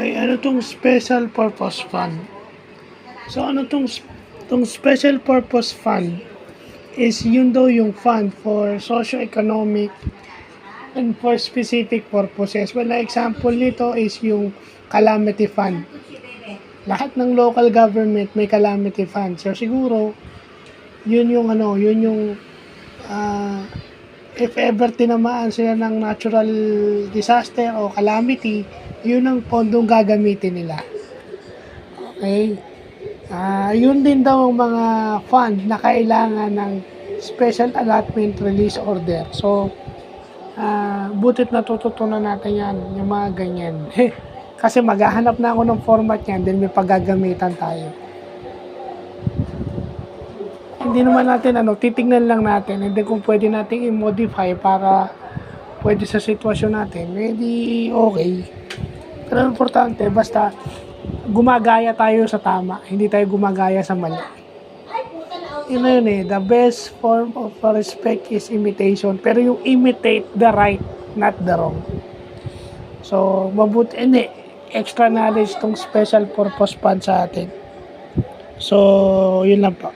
Okay, ano tong Special Purpose Fund? So, ano tong Special Purpose Fund is yun daw yung fund for socio-economic and for specific purposes. Well, na example nito is yung calamity fund. Lahat ng local government may calamity fund. So, siguro, yun yung if ever tinamaan sila ng natural disaster o calamity, yun ang pondong gagamitin nila. Okay? Yun din daw ang mga fund na kailangan ng special allotment release order. So, butit natututunan natin yan, yung mga ganyan. Kasi maghahanap na ako ng format yan, then may paggagamitan tayo. Hindi naman natin, titignan lang natin, and then kung pwede natin i-modify para pwede sa sitwasyon natin, edi okay. Pero importante, basta gumagaya tayo sa tama, hindi tayo gumagaya sa mali. Yun the best form of respect is imitation, pero yung imitate the right, not the wrong. So, extra knowledge tong special purpose fund sa atin. So, yun lang po.